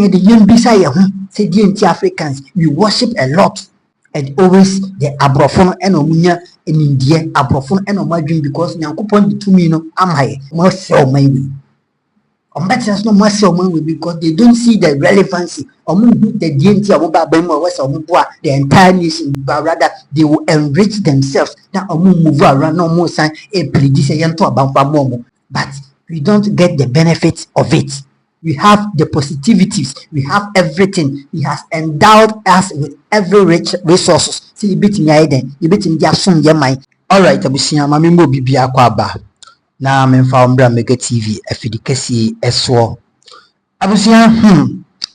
the young beside say the Africans, we worship a lot. And always the abrofon and omunya in India, abrofon and omajun because Nyankopon the 2 million am high, more sell my way. That's no more sell my way because they don't see the relevancy or the DNT about Bema West or the entire nation, but rather they will enrich themselves. Now, move around no more sign a prejudice about Bamomo, but we don't get the benefits of it. We have the positivities. We have everything. He has endowed us with every rich resources. See, you beat me, Aiden. You beat me, Jason, your mind. All right, Abusia, Mammy will be Aquaba. Now I'm in Founder Mega TV, Efficacy, S4. Abusia,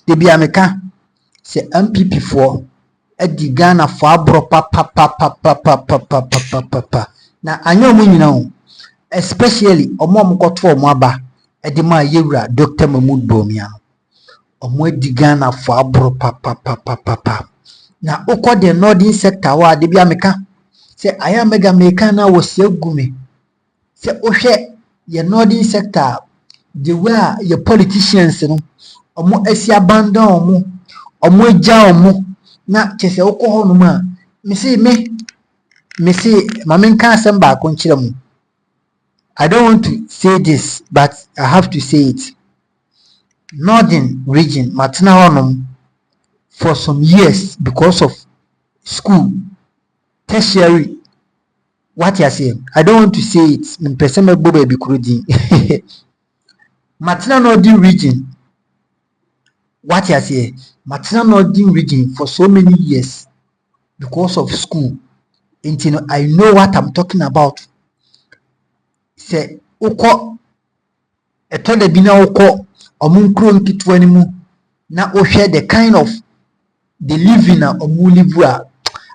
the Biameka, say MPP4, Eddie Ghana for Abro Papa. Now, I know, especially a mom got for Maba. Edema yewra Dr Bawumia omo di Ghana for abro papa na ukọ the northern sector wa de bia meka say aya mega meka na wo se gume say ohwe ye northern sector the way your politicians no omo asi abandon omo eja omo na chese ukọ ho no ma me say mamenka asem ba ko nkire mu. I don't want to say this, but I have to say it. Northern region, Matina for some years because of school, tertiary. What you are saying? I don't want to say it. Matina Northern region. What you are saying? Matina Northern region for so many years because of school. Until I know what I'm talking about. Say uko etode bina uko omunkro nkitwa ni mu na ohwe the kind of the living na omulivu a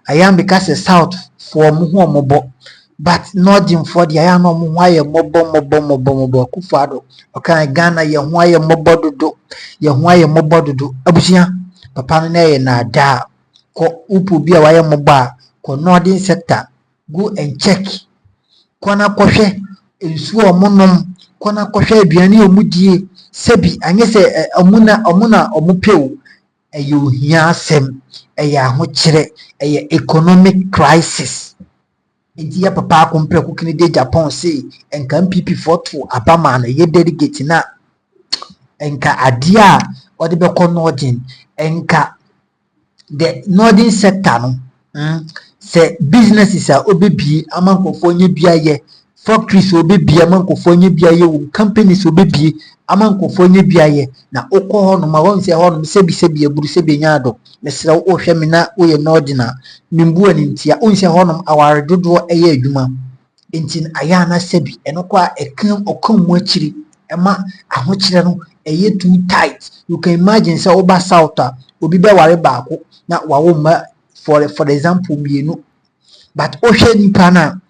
ayam because south for mu ho omobo but northern for the ayam no mu aye mobo kufado okan Ghana ye ho aye mobo dodo abusia papa no na ye na da ko upu bia waye mobo ko northern sector go and check kwana kohwe ensu omonom kona kohwe aduane omudie sebi anye se omuna omupew eyo hia asem eya ahokyere eya economic crisis india papa akompre Hon Kennedy Agyapong say enka MPP to abama na ye delegate na enka adia ode be northern enka the northern sector no say businesses are obebie amankofo nye biaye factories obebie amankofo nye biaye companies obebie amankofo nye biaye na okọ ho no ma won se ho no sebi eburu sebi nyaado mesra wo hwe me na wo ye nordina nimbu anintia onse ho no aware dodo eye adwuma entin aya na sebi enokwa ekam okam mu akiri ema ahokyere no eye too tight. You can imagine say oba south obi be ware baako na wawo ma for example mienu but ohwe nipa na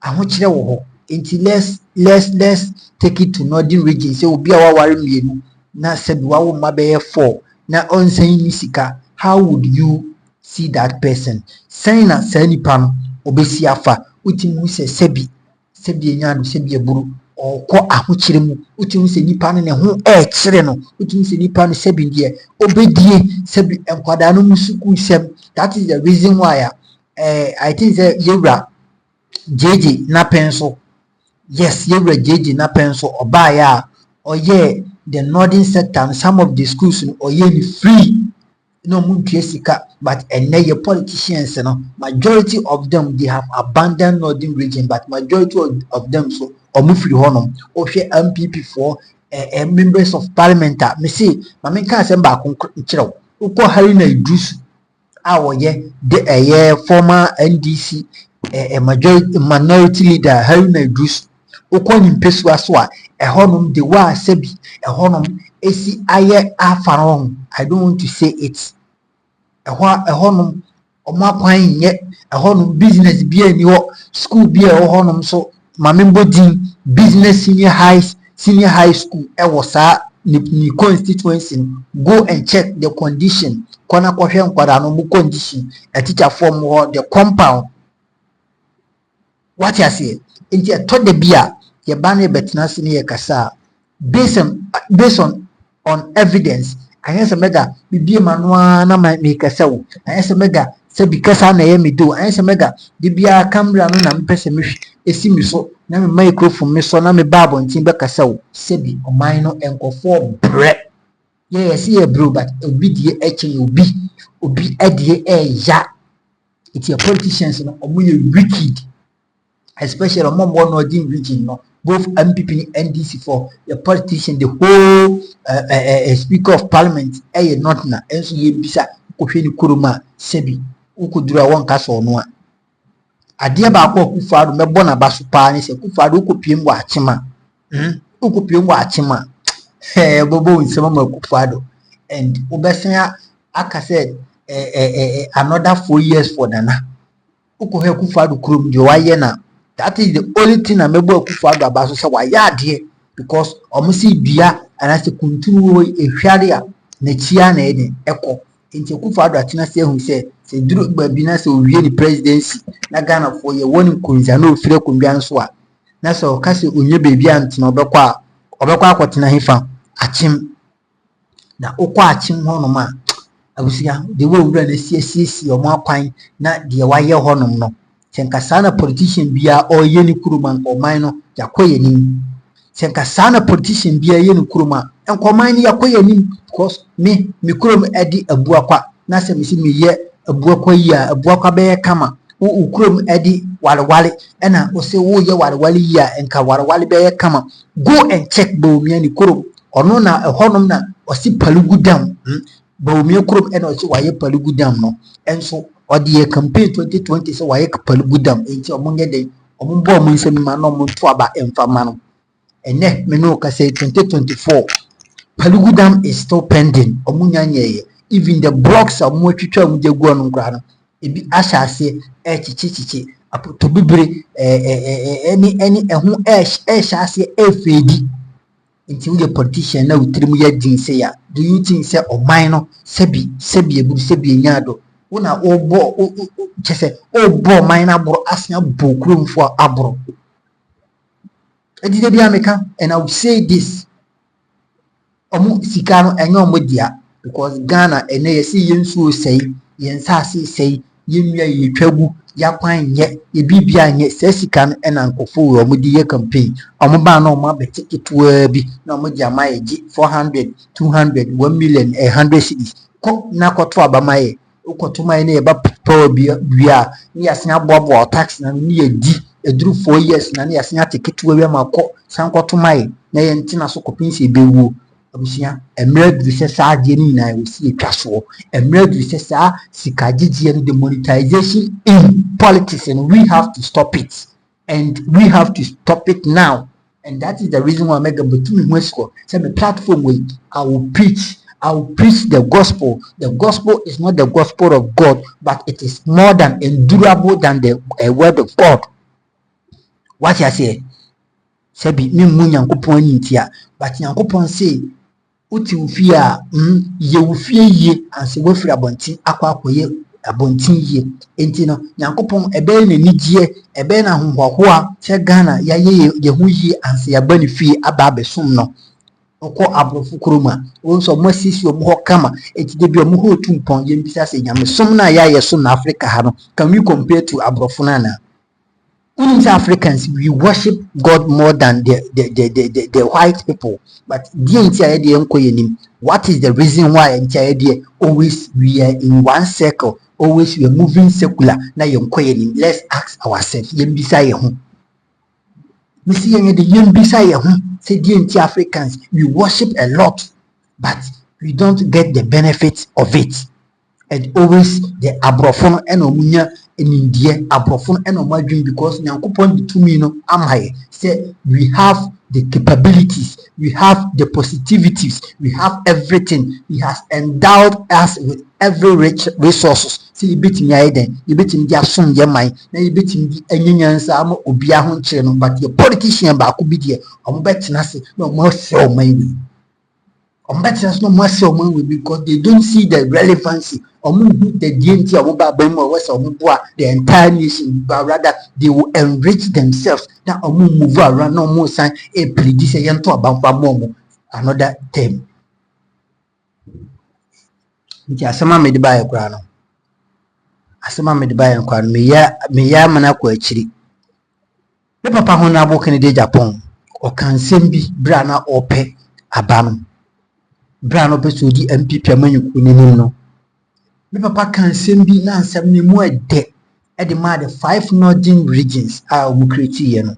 ahokyere wo ho enti let's take it to northern region say obi a waware mienu na sebi wawo ma be 4 na onsen ni sika. How would you see that person saying na say nipa no obesi afa utimu se sebi enyaado sebi eburu okọ ahokyere mu utimu se nipa no ne ho kyere no utimu se nipa no sebi die obedie sebi enkwada no musuku sem. That is the reason why I think that yewra GH na penso. Yes, yewra GH na penso obaya oye the northern sector and some of the schools oye free no muntua sika but your politicians no majority of them they have abandoned northern region but majority of them so omufri honom ohwe MPP for members of parliament me say mamenka asem ba ko nkirew uko hari na idrusu awoye the former NDC minority leader hari na idrusu uko nimpesu aso a ehonum de wa sebi ehonum esi aye afaron. I don't want to say it ehonum omakwan nye ehonum business bia ni ho school bia ehonum so mamembo din business senior high school ewosa ni constituency. Go and check the condition kona kohwe nkwada no mu condition a teacher form or the compound. What you say inti to the bia ye bane betina sini ye kasa based on evidence ayɛ sɛ mɛga bibie ma no ara na mekasa wo, ayɛ sɛ mɛga sɛ bi kasa na ɛyɛ me do, ayɛ sɛ mɛga de biara camera no na mpɛ sɛ mehwɛ esi mi so na me microphone me so na me ba abɔnten bɛkasa wo. Sɛbi ɔman no nkɔfoɔ brɛ yɛ yɛsi yɛ bro but obi die ɛkyɛ obi ɛdeɛ ɛɛya. It's your politicians no ɔmo yɛ wicked, especially ɔmo northern region no, both NPP and NDC for the politician, the whole speaker of parliament ɛyɛ not na ɛnso yɛ bisa kɔhwɛ ni kuruma sɛbi ukudura wɔn kasa ɔno a adeɛ baako Akufo-Addo mɛbɔ na ba so paa ne sɛ Akufo-Addo ukopiem wɔ akyema ukopiem wɔ akyema bobo nsɛm ma Akufo-Addo and ubɛsɛn aka sɛ another 4 years for Nana ukohɛ Akufo-Addo kurom deɛ wayɛ na. That is the only thing I remember Akufo-Addo about. So why here because almost dua and as the continue a sharia nechia na eden echo into Akufo-Addo atina say who say duru babina say we the presidency na Ghana for your one kunza no fire kunbia nso a na so ka say onye baby ant na obekwa akotena hefa achim na okwa achim honom a abusia the way we na siesie omo akwan na de waye honom no senkasana politician bia o yeni kuruma nkoman no yakoye nim. Senkasana politician bia yeni kuruma nkoman ni yakoye nim because me kurum edi abuakwa na se misi me ye abuakwa yi a abuakwa be kama wo kurum edi walewale ena wo se wo ye walewale yi a enka walewale be kama. Go and check Bawumia ni kurum ono na honom na osi palugudam Bawumia kurum ena osi waye palugudam no enso or the campaign 2020 so why palugudam enti omonye de ombo omonse ma no monto aba emfama no ene me no ka say 2024 palugudam is still pending omunya nyeye even the blocks of motwitwa mudegu no nkra no ebi ahyase chichi apoto bibire any ehu ahyase efedi enti we the politician na witrim ya din say ya do you think say oman no sebi ebu sebi enyado una obo chese obo minor bro asnya bokrum for abro edide bia meka and I will say this omu sika no enye omodia because Ghana ene yesi yensu sei yensase sei yemia yetwagu yakwan nye ebibia nye sesika no ena nkofo we omudi ye campaign omoba na omo abetiketwa bi na omudi amaye 400 200 1 million 100 cities ko na koto abamaye ukotuma ene eba power bia ni asenya boabo tax na ni edi eduru 4 years na ni asenya ticket we mako sankotuma e na ye ntina so kopinsi ebewu abusia emerald research ade ni na we see etwaso emerald research sikagigi and the monetization in politics and we have to stop it and we have to stop it now and that is the reason why mega betumi hwesko say me platform we I will preach the gospel. The gospel is not the gospel of God, but it is more than endurable than the word of God. What I say? Sebi mi mu Nyankopon ntia, but Nyankopon say uti ufia ye ufie ye anse wafiri abontin akwa akoye abontin ye. Enti no Nyankopon ebe na nigye ebe na honhoahoa che Ghana ya ye hu ye anse ya bani fie aba besom no. Oko abrofu kuruma wonso masisi omo kama etide bi omo ho tumpon ye mbisa se nyame som na ya yeso na Africa ha no can we compare to abrofu na in Africans we worship God more than the white people but the entire day enkoyenim. What is the reason why entire day always we are in one circle, always we are moving circular na enkoyenim? Let's ask ourselves ye mbisa ye ho misi yenye de ye mbisa ye ho. Say the Africans, we worship a lot, but we don't get the benefits of it. And always the abrofon and omunya in India, abrofon and omajun because Nyankopon bitumi no amai. Say we have the capabilities, we have the positivities, we have everything. He has endowed us with every rich resources. See you beat me aiden, you beat me jasum yamai, now you beat me enyansa amo obia ho cheno, but your politician ba could be there. Bet no more so maybe. Bet no more so maybe because they don't see the relevancy or the DNT or the entire nation, but rather they will enrich themselves. That move around no more sign a predecessor to about momo another term. nti asema me de ba ekura no asema me de ba ekura no me ya mana kwa akiri me papa Hon Kennedy Agyapong o kan sembi bra na ope aba no bra no peso di NPP amanyuku nenim no me papa kan sembi na ansem ne mu ede ma the 5 northern regions a o create ye no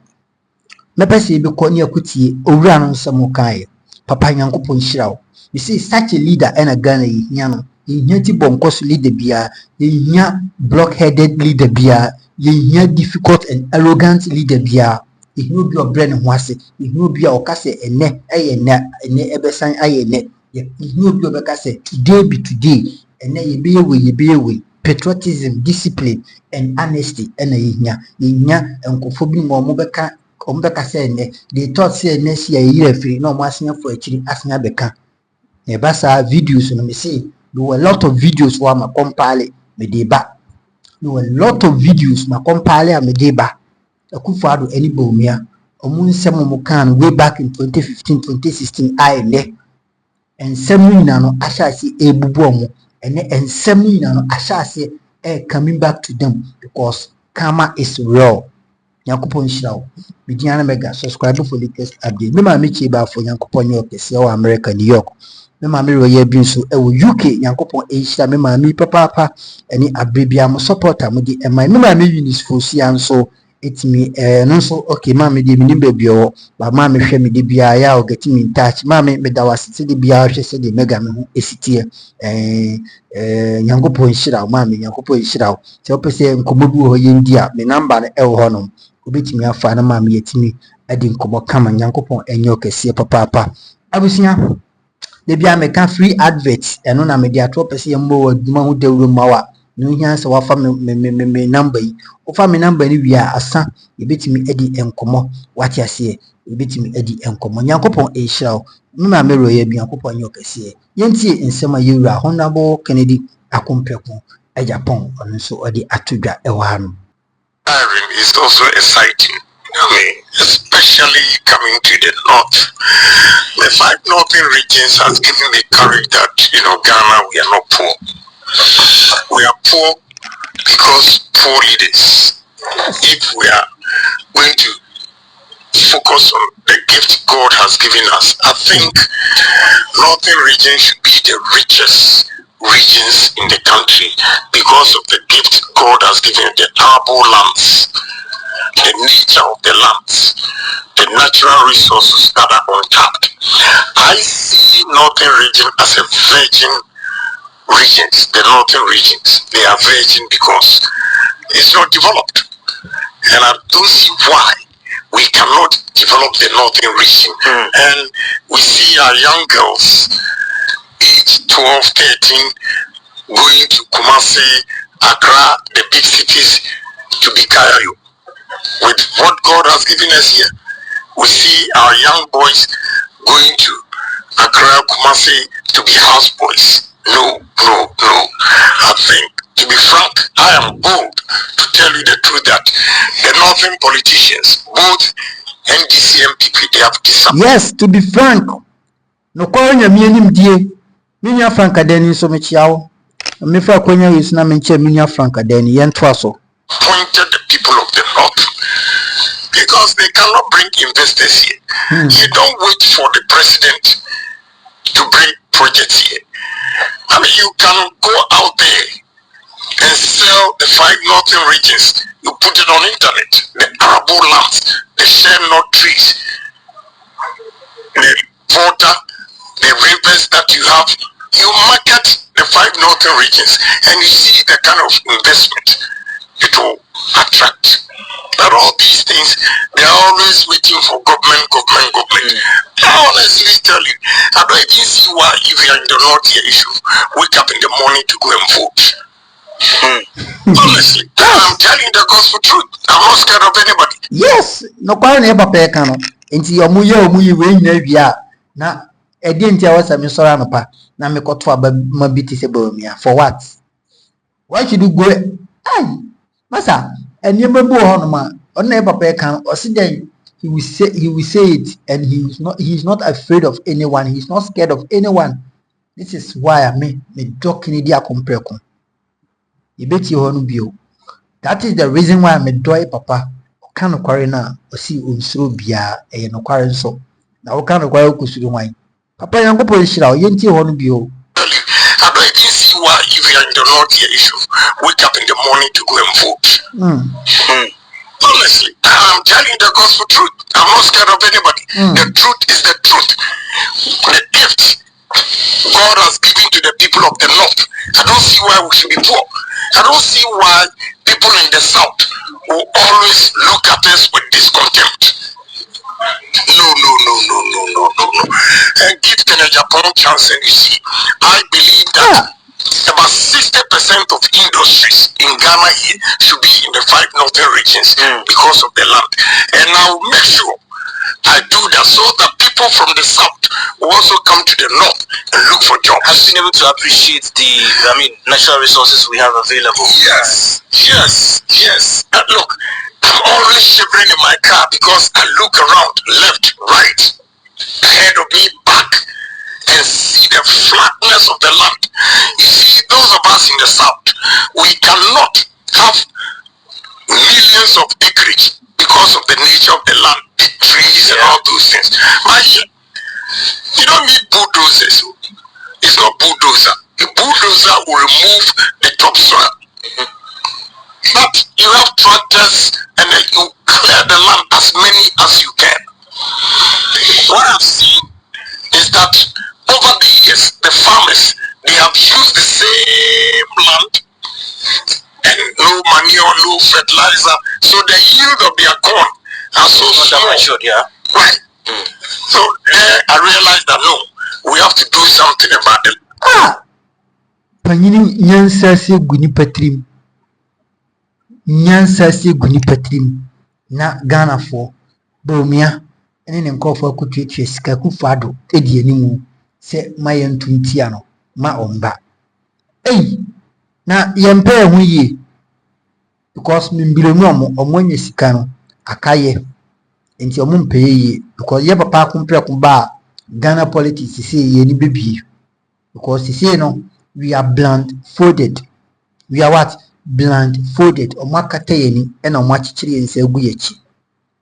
me pese be ko ne akutie owura no nsem kan papa Nyankopon hyirawo. You see, such a leader and a Ghana, you ti bonkos leader bia, you blockheaded leader bia, you difficult and arrogant leader bia. You know be your brain wase, you know be your case ene ebesan ayene. You know be your case today be today, and you be away. Patriotism, discipline, and honesty, and yinya and kofobi mo Ombeka say they thought say next year free no more for actually asking beka. Nebasa videos no me see there were a lot of videos wa ma compile me deba. There were a lot of videos ma compile me deba. Akufo-Addo any Bawumia omun nsem mo kan way back in 2015 2016 I ne ensem nyina no ahyase ebubu omo ene ensem nyina no ahyase coming back to them because karma is real. Nyankopon hyirawo bidiana mega subscribe for latest update me ma me chi ba for Nyankopon New York se wa America New York me ma me roye bi so e wo UK Nyankopon hyira me ma mi papa eni abrebia mo supporter mo di e ma me ma me unis for sia nso etimi no so okay ma me di me nim baby o ba ma me hwe me di bia ya o get me in touch ma me da wasite di bia hwe se di mega me ho esitie Nyankopon hyirawo ma me Nyankopon hyirawo se opese nkomo bi ho ye ndi a me number na e wo honom obetimi afa na ma me yetimi adi nkomo kama Nyankopon enyo kese papa abusia de bia me ka free adverts eno na me dia to pese yembo aduma ho dawuro mawa no hia se wafa me number yi ofa me number ni wia asa ebetimi adi enkomo wati ase ebetimi adi enkomo Nyankopon ehirawo me ma me roye bi Nyankopon enyo kese yentie nsema yewura Hon Kennedy Agyapong ono so odi atodwa ewa no is also exciting. I mean, especially coming to the north. The 5 northern regions has given the courage that, Ghana, we are not poor. We are poor because poor leaders. If we are going to focus on the gift God has given us, I think northern region should be the richest regions in the country because of the gift God has given the arable lands, the nature of the lands, the natural resources that are untapped. I see northern region as a virgin regions. The northern regions, they are virgin because it's not developed, and I don't see why we cannot develop the northern region. And we see our young girls age 12, 13 going to Kumasi, Accra, the big cities to be Kayayo. With what God has given us here, we see our young boys going to Accra, Kumasi to be houseboys. No. I think, to be frank, I am bold to tell you the truth that the northern politicians, both NDC and NPP, they have disappointed. Yes, to be frank, no kwanya mianim die. Minya Franka Deni so mechiawo. Me fra kwanya is na menche minya Franka Deni yentwa so. Pointed the people of the north because they cannot bring investors here. You don't wait for the president to bring projects here. I mean, you can go out there and sell the 5 northern regions. You put it on internet. The arable lands, the share nut trees, the water, the rivers that you have. You market the 5 northern regions and you see the kind of investment it will attract. But all these things, they are always waiting for government. I honestly tell you, I don't even see why if you are in the north here, you should wake up in the morning to go and vote. Honestly, I'm telling you the gospel truth. I'm not scared of anybody. Yes, no kwa na eba pe kan no. Enti omuye we nyina bia na edi enti awasa me sora no pa na me koto aba mabiti se Bawumia for what? Why should you go? Ai, masa eniema bu ho no ma on na eba pe kan o se den he will say it and he is not afraid of anyone. He is not scared of anyone. This is why I me Dr Kennedy Agyapong. You bet you on bio. That is the reason why I'm a doy papa. Can acquire now or see unsuru bia a no quarry so. Now can acquire kusuru wine. Papa young people shall yenti on bio. I don't even see why if you're in the north here, you should wake up in the morning to go and vote. Honestly, I'm telling you the gospel truth. I'm not scared of anybody. The truth is the truth. The gift God has given to the people of the north. I don't see why we should be poor. I don't see why people in the south will always look at us with discontempt. No. And give them a Japan chance, and you see, I believe that about 60% of industries in Ghana here should be in the 5 northern regions because of the land. And I'll make sure I do that so that people from the south will also come to the north and look for jobs. Have been able to appreciate the, natural resources we have available. Yes. Look, I'm always shivering in my car because I look around, left, right, ahead of me, back, and see the flatness of the land. You see, those of us in the south, we cannot have millions of acreage because of the nature of the land, big trees and all those things. But here, you don't need bulldozers. It's not bulldozer. A bulldozer will remove the topsoil. But you have tractors and then you clear the land as many as you can. What I've seen is that over the years, the farmers, they have used the same land and no manure, no fertilizer, so the yield of their corn are so small. Right. So there I realized that no, we have to do something about it. Panini nyansase guni patrim. Nyansase guni patrim. Na Ghana for Bawumia. Ene ne nkofo akutwetwe sika kufado edi animu se mayen tuntia no ma omba. Na yempe hu yi because mimbilemu omonye sika no akaye enti omumpeye yi because ye papa akumpre kumba Ghana politics say ye ni bebie because say no we are blindfolded. We are what? Blindfolded. Omakata yeni ena omachichiri yense egu yechi.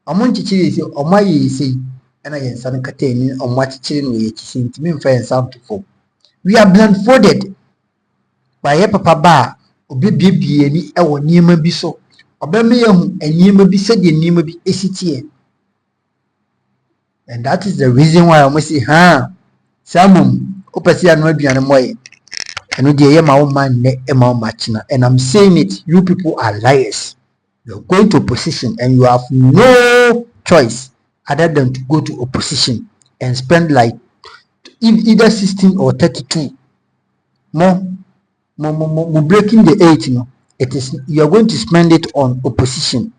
Omunchichiri yense omaye yese ena yensa nkata yeni omachichiri no yechi sinti mimfa yensa mtufo. We are blindfolded. Baye papa ba obibie ni ewo niema bi so. Obeme yehu eniema bi sede niema bi esitie. And that is the reason why I say, Samum, opasi anu aduane moye. And I'm saying it, you people are liars. You're going to opposition and you have no choice other than to go to opposition and spend like either 16 or 32. More breaking the 8, it is you're going to spend it on opposition.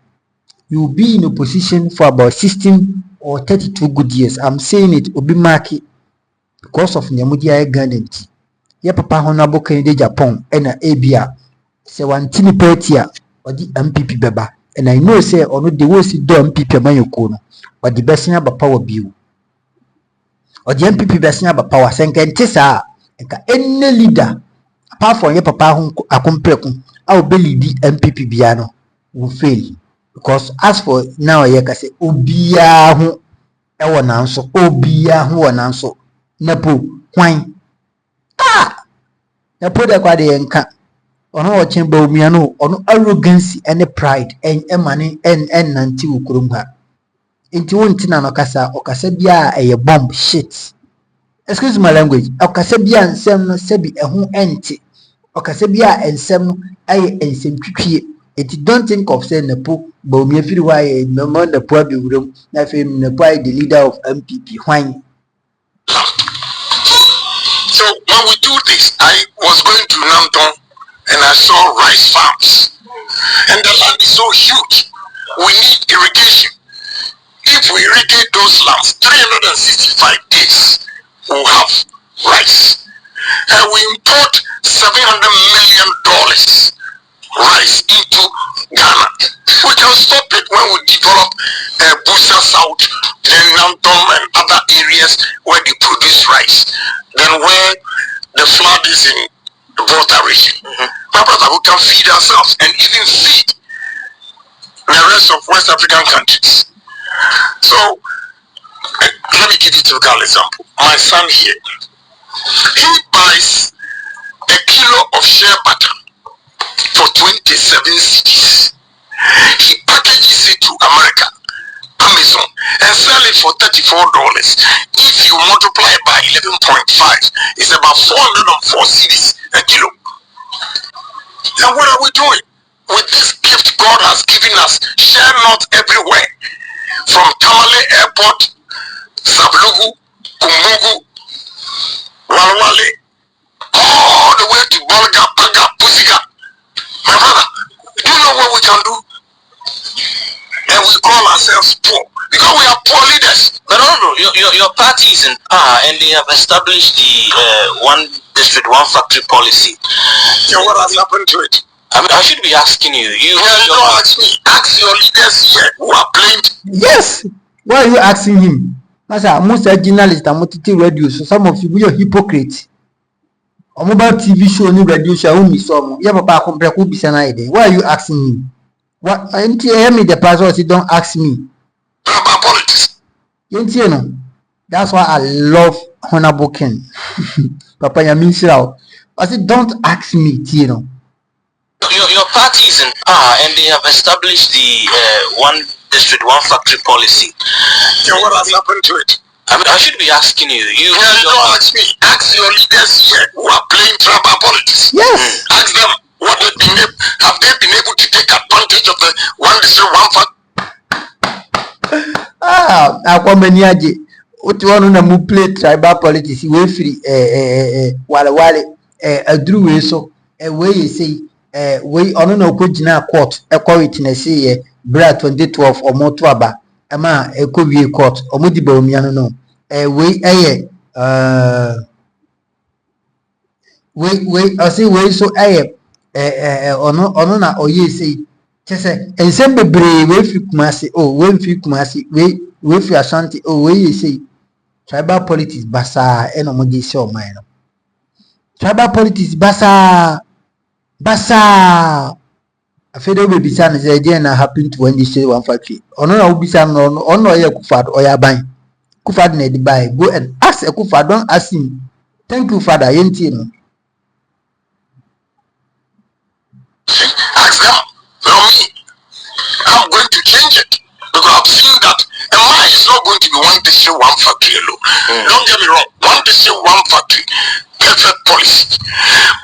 You will be in opposition for about 16 or 32 good years. I'm saying it will be marky because of Nyamudia Garden. Ye papa Hon Kennedy Agyapong ena ebia se wantini petia odi MPP beba and I know say ono de wo si do MPP amayoko no odi besia ba power biu odi MPP besia ba power senka ntisa enka any leader apart from ye papa Hon akompreku a obe lead MPP bia no will fail because as for now ye ka say obia ho e wona nso obia ho wona nso napo kwan na poda kwa de nka ono Hon Bawumia no ono arrogance and pride en emane en nanti ukurum ha enti wonti na no kasa okasa bia eye bomb shit, excuse my language, okasa bia nsem no sebi ehu enti okasa bia ensem no aye ensem twitwie enti don't think of say Napo Bawumia firi wa ye no na po abiwuram na fe Napo aye the leader of MPP hwan. So when we do this, I was going to Nanton and I saw rice farms. And the land is so huge. We need irrigation. If we irrigate those lands, 365 days, we'll have rice. And we import $700 million rice into Ghana. We can stop it when we develop Busa South, then Nanton and other areas where they produce rice. Then where the flood is in the Volta region. My brother, we can feed ourselves and even feed the rest of West African countries. So, let me give you a typical example. My son here, he buys a kilo of shea butter for 27 cedis. He packages it to America, Amazon, and sell it for $34. If you multiply it by 11.5, it's about 404 cedis a kilo. And what are we doing? With this gift God has given us, share not everywhere. From Tamale Airport, Sablugu, Kumugu, Walwale, all the way to Bolga, Paga, Pusiga. My brother, do you know what we can do? And we call ourselves poor because we are poor leaders. But no, your party is in power and they have established the one district, one factory policy. So what has happened to it? I mean, I should be asking you. You don't ask me. Ask your leaders here who are playing. Yes. Why are you asking him? Master, most journalists are multi radio, so some of you are hypocrites. On mobile TV show, new radio show, who miss some. You have a pack of breakfast beside idea. Why are you asking him? What? I hear me the password. Don't ask me. About politics. You know. That's why I love Hon Ken. Papa, you mean so? I said, don't ask me, you know. Your party is in power and they have established the one district, one factory policy. So what has happened to it? I mean, I should be asking you. You don't ask me. Ask your leaders here who are playing tribal politics. Yes. Ask them what they've been able, have they been able to take advantage of the one district, one factory? Akwameniaje. What you want to play tribal politics? We free. Wale. Adru we so. Where you say. We on no kojina court witness here bra 2012 or more to aba ama ekowie court omudi Bawumia no we I say we so ono na oye say chese ensem bebre we fi Kumasi we fi Kumasi we fi Ashanti we say tribal politics basa eno modi se o man no tribal politics basa afedo be bisa na say na happen to when this one factory ono na ubisa no ono ye Kufad oyaban Kufad na di buy go and ask Kufad, don't ask him. Thank you father yenti no Ask them. Not me. I'm going to change it because I've seen that a mine is not going to be one district, one factory alone. Don't get me wrong, one district, one factory, perfect policy.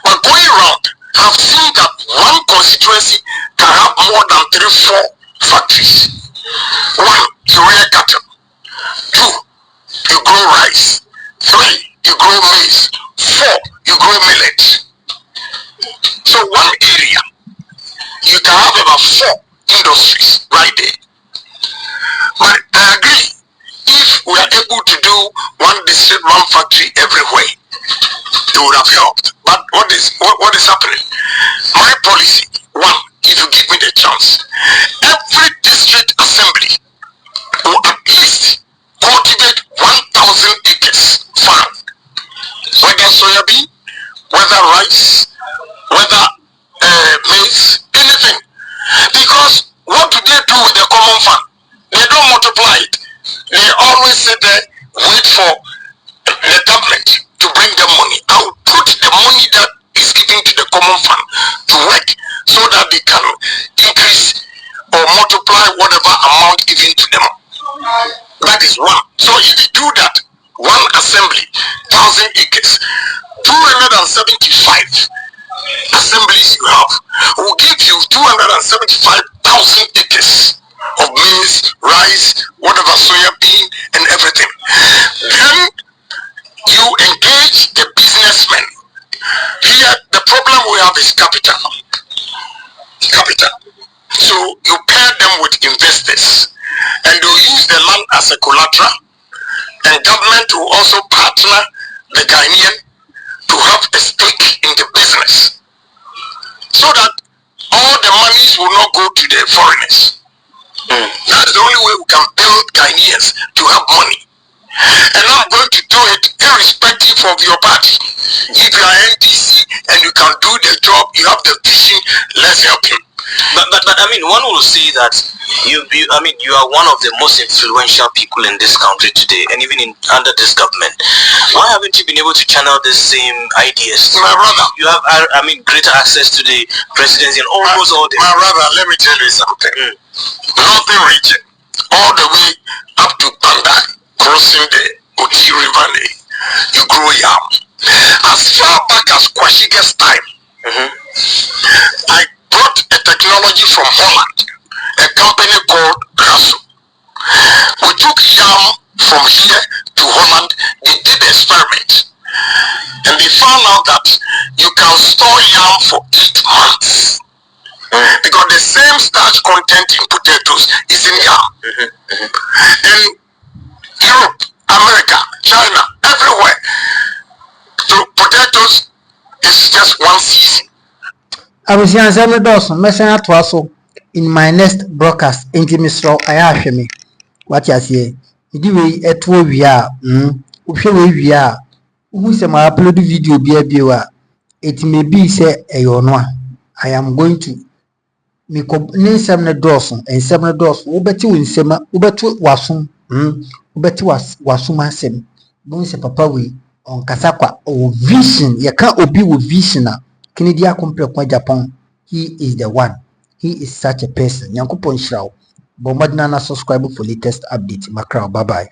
But going around, I've seen that one constituency can have more than 3-4 factories. One, you rear cattle. 2, you grow rice. 3, you grow maize. 4, you grow millet. So one area, you can have about 4 industries right there. But I agree, if we are able to do one district, one factory everywhere, it would have helped. But what is happening? My policy, one, if you give me the chance, every district assembly will at least cultivate 1,000 acres farm. Whether soybean, whether rice, whether maize, anything. Because what do they do with the common farm? They don't multiply it. They always sit there, wait for the government to bring them money. I will put the money that is given to the common fund to work so that they can increase or multiply whatever amount given to them. That is one. So if you do that, one assembly, 1,000 acres, 275 assemblies you have will give you 275,000 acres of maize, rice, whatever, soya bean, and everything. Then you engage the businessmen. Here, the problem we have is capital. So you pair them with investors, and they'll use the land as a collateral, and government will also partner the Ghanaian to have a stake in the business, so that all the monies will not go to the foreigners. That's the only way we can build Ghanaians to have money. And I'm going to do it irrespective of your party. If you are NDC and you can do the job, you have the vision, let's help you. But I mean, one will say that you are one of the most influential people in this country today, and even under this government. Why haven't you been able to channel the same ideas? My brother, you have greater access to the presidency and almost all the. My brother, let me tell you something. Northern region, all the way up to Bandai, crossing the Oti River, you grow yam. As far back as Kwashiga's time, I brought a technology from Holland, a company called Grasso. We took yam from here to Holland. They did the experiment, and they found out that you can store yam for 8 months because the same starch content in potatoes is in yam. And Europe, America, China, everywhere, so potatoes is just one season. I was young, Samuel Dawson, Messina Twasso in my next broadcast, Intimisro, I ask me what you say. You do a 2 year, we are, who say my upload video be a viewer. It may be say a yonwa. I am going to make name Samuel Dawson and Samuel Dawson, Ubeti in Sema, Ubetu Wasum, Ubeti Wasuma Sem, Bonse Papa we on Kasakwa or vision, you can't obi with vision. Kennedy Agyapong, he is the one. He is such a person. Yankupon Shroud. Bombardana subscribe for latest update. Macron, bye bye.